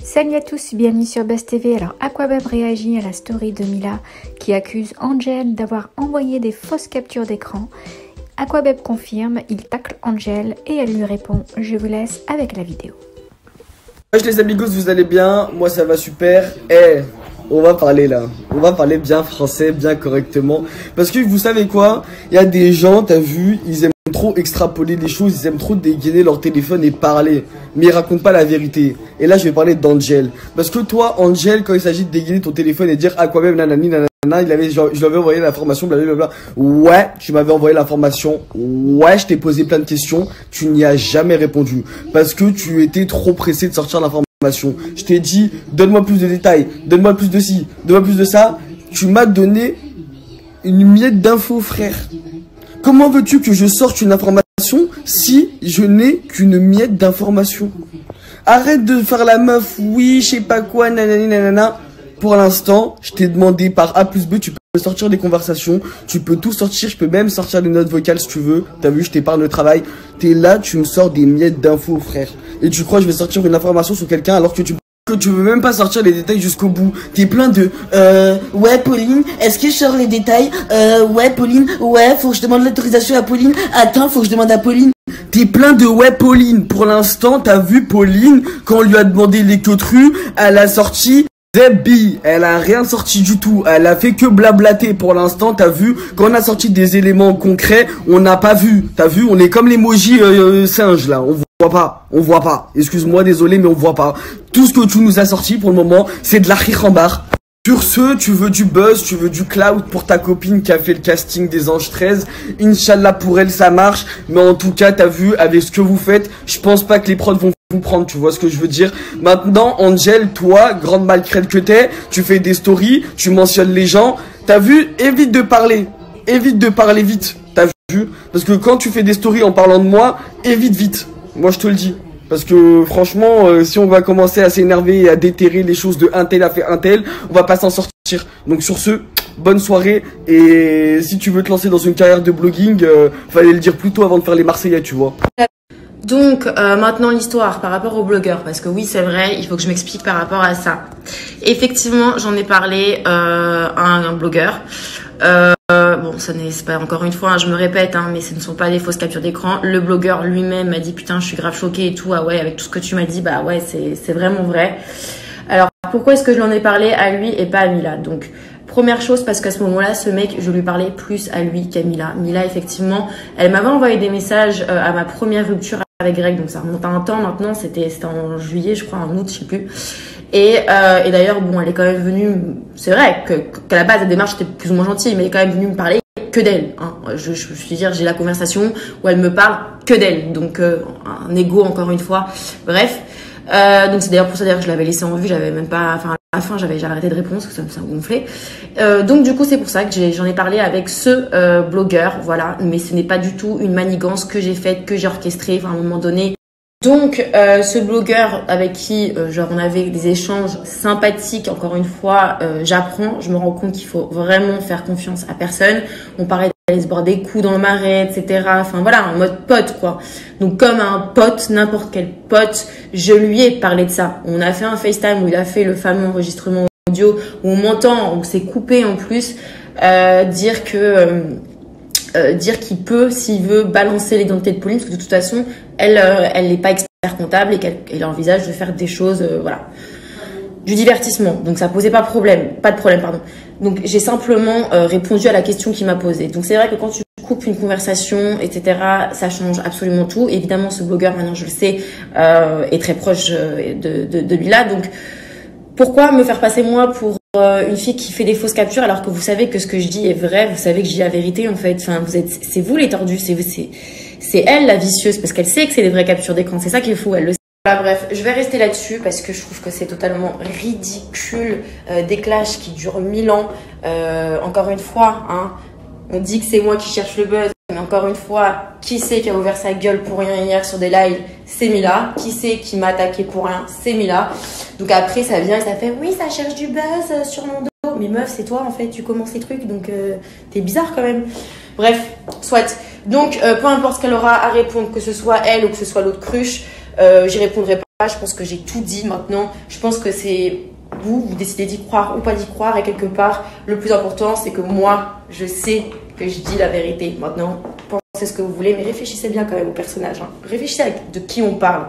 Salut à tous, bienvenue sur Buzz TV. Alors Aquabeb réagit à la story de Mila qui accuse Angel d'avoir envoyé des fausses captures d'écran. Aquabeb confirme, il tacle Angel et elle lui répond. Je vous laisse avec la vidéo. Wesh les amigos, vous allez bien? Moi ça va super. On va parler là. On va parler bien français, bien correctement. Parce que vous savez quoi? Il y a des gens, t'as vu, ils aiment trop extrapoler les choses, ils aiment trop dégainer leur téléphone et parler. Mais ils racontent pas la vérité. Et là je vais parler d'Angel. Parce que toi, Angel, quand il s'agit de dégainer ton téléphone et dire Aquabeb nanani nanana, je lui avais envoyé l'information, blablabla. Ouais, tu m'avais envoyé l'information. Ouais, je t'ai posé plein de questions. Tu n'y as jamais répondu. Parce que tu étais trop pressé de sortir l'information. Je t'ai dit, donne-moi plus de détails, donne-moi plus de ci, donne-moi plus de ça. Tu m'as donné une miette d'infos, frère. Comment veux-tu que je sorte une information si je n'ai qu'une miette d'information? Arrête de faire la meuf, oui, je sais pas quoi, nanani nanana. Pour l'instant, je t'ai demandé par A plus B, tu peux sortir des conversations, tu peux tout sortir, je peux même sortir des notes vocales si tu veux. T'as vu, je t'épargne le travail. T'es là, tu me sors des miettes d'infos, frère. Et tu crois que je vais sortir une information sur quelqu'un alors que tu veux même pas sortir les détails jusqu'au bout. T'es plein de ouais Pauline, est-ce que je sors les détails? Ouais Pauline, ouais, faut que je demande l'autorisation à Pauline. Attends, faut que je demande à Pauline. T'es plein de ouais Pauline. Pour l'instant, t'as vu Pauline, quand on lui a demandé les queutrues, elle a sorti Debbie, elle a rien sorti du tout, elle a fait que blablater. Pour l'instant, t'as vu, quand on a sorti des éléments concrets, on n'a pas vu. T'as vu, on est comme l'emoji singe là, on voit pas. Excuse-moi, désolé, mais on voit pas. Tout ce que tu nous as sorti pour le moment, c'est de la rire-en-barre. Sur ce, tu veux du buzz, tu veux du cloud pour ta copine qui a fait le casting des Anges 13. Inch'Allah pour elle ça marche, mais en tout cas t'as vu avec ce que vous faites, je pense pas que les prods vont vous prendre, tu vois ce que je veux dire. Maintenant Angel, toi, grande malcrète que t'es, tu fais des stories, tu mentionnes les gens, t'as vu, évite de parler vite, t'as vu, parce que quand tu fais des stories en parlant de moi, évite vite, moi je te le dis. Parce que franchement, si on va commencer à s'énerver et à déterrer les choses de un tel a fait un tel, on va pas s'en sortir. Donc sur ce, bonne soirée. Et si tu veux te lancer dans une carrière de blogging, fallait le dire plus tôt avant de faire les Marseillais, tu vois. Donc maintenant l'histoire par rapport aux blogueurs, parce que oui c'est vrai, il faut que je m'explique par rapport à ça. Effectivement, j'en ai parlé à un blogueur. Bon, ça n'est pas, encore une fois, hein, je me répète, hein, mais ce ne sont pas des fausses captures d'écran. Le blogueur lui-même m'a dit putain, je suis grave choquée et tout. Ah ouais, avec tout ce que tu m'as dit, bah ouais, c'est vraiment vrai. Alors pourquoi est-ce que je l'en ai parlé à lui et pas à Mila? Donc première chose, parce qu'à ce moment-là, ce mec, je lui parlais plus à lui qu'à Mila. Mila, effectivement, elle m'avait envoyé des messages à ma première rupture avec Greg, donc ça remonte à un temps maintenant, c'était en juillet, je crois, en août, je sais plus. Et d'ailleurs, bon, elle est quand même venue, c'est vrai qu'à la base, la démarche était plus ou moins gentille, mais elle est quand même venue me parler que d'elle. Hein. Je veux dire, j'ai la conversation où elle me parle que d'elle. Donc, un ego, encore une fois. Bref. Donc, c'est d'ailleurs pour ça que je l'avais laissé en vue. J'avais même pas, enfin, à la fin, j'ai arrêté de répondre parce que ça me gonflait. Donc, du coup, c'est pour ça que j'en ai parlé avec ce blogueur. Voilà. Mais ce n'est pas du tout une manigance que j'ai faite, que j'ai orchestrée. Enfin, à un moment donné. Donc, ce blogueur avec qui, genre, on avait des échanges sympathiques, encore une fois, j'apprends, je me rends compte qu'il faut vraiment faire confiance à personne. On parlait d'aller se boire des coups dans le marais, etc. Enfin, voilà, en mode pote, quoi. Donc, comme un pote, n'importe quel pote, je lui ai parlé de ça. On a fait un FaceTime où il a fait le fameux enregistrement audio, où on m'entend, on s'est coupé en plus, dire qu'il peut, s'il veut, balancer l'identité de Pauline, parce que de toute façon, elle n'est pas expert comptable et qu'elle envisage de faire des choses, voilà, du divertissement. Donc ça posait pas de problème, pardon. Donc j'ai simplement répondu à la question qu'il m'a posée. Donc c'est vrai que quand tu coupes une conversation, etc., ça change absolument tout. Évidemment, ce blogueur, maintenant je le sais, est très proche de Mila. Donc pourquoi me faire passer moi pour une fille qui fait des fausses captures alors que vous savez que ce que je dis est vrai, vous savez que je dis la vérité en fait. Enfin, c'est vous les tordus, c'est elle la vicieuse parce qu'elle sait que c'est des vraies captures d'écran. C'est ça qui est fou, elle le sait. Voilà, bref, je vais rester là-dessus parce que je trouve que c'est totalement ridicule, des clashs qui durent 1000 ans. Encore une fois, hein, on dit que c'est moi qui cherche le buzz. Mais encore une fois, qui c'est qui a ouvert sa gueule pour rien hier sur des lives? C'est Mila. Qui c'est qui m'a attaqué pour rien? C'est Mila. Donc après, ça vient et ça fait « Oui, ça cherche du buzz sur mon dos. » Mais meuf, c'est toi en fait, tu commences les trucs, donc t'es bizarre quand même. Bref, soit. Donc, peu importe ce qu'elle aura à répondre, que ce soit elle ou que ce soit l'autre cruche, j'y répondrai pas. Je pense que j'ai tout dit maintenant. Je pense que c'est vous décidez d'y croire ou pas d'y croire. Et quelque part, le plus important, c'est que moi, je sais que je dis la vérité. Maintenant, pensez ce que vous voulez, mais réfléchissez bien quand même au personnage. Hein. Réfléchissez de qui on parle.